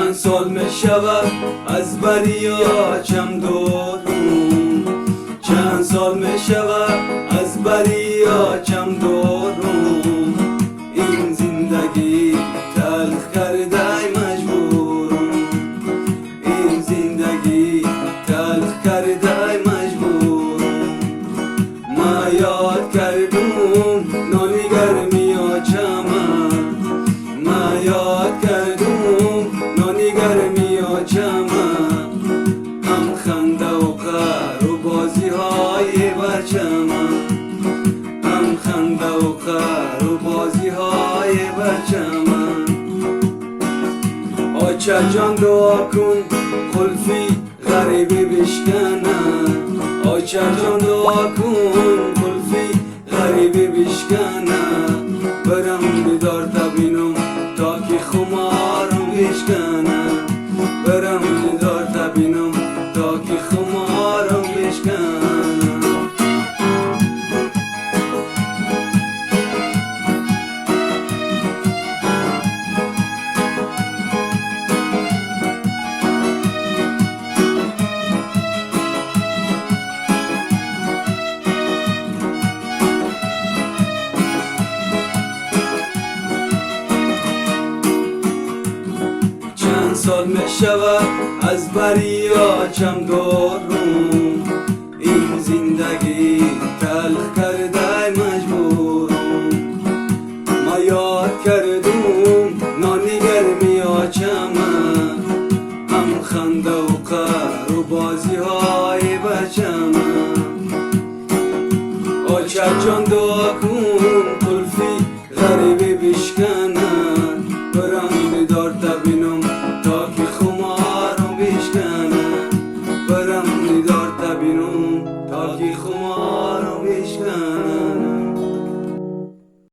چند سال می شود از بریاچم دورم، چند سال می شود از بریاچم دورم. این زندگی تلخ کرده مجبورم، این زندگی تلخ کرده مجبورم. ما یاد کردم نانی گرمی آچمه، ما یاد کردم نانی گرمی آچمه. هم خنده و قهر و بازی های بچمه، هم خنده و قهر و بازی های بچمه. آچه جان دعا کن قلفی غریبی بشکنه، آچه جان دعا کن قلفی غریبی بشکنه. برم بیدار تبینم تا که خمارم بشکنه، برم بیدار تبینم تا که خمارم بشکنه. چند سال می شود از بریاچم دورم، این زندگی تلخ کرده مجبورم. ما یاد کردم نانی گرمی آچمه، هم خنده و قهر و بازی های بچمه. آچه جان دعا کن قلفی غریبی بشکنه،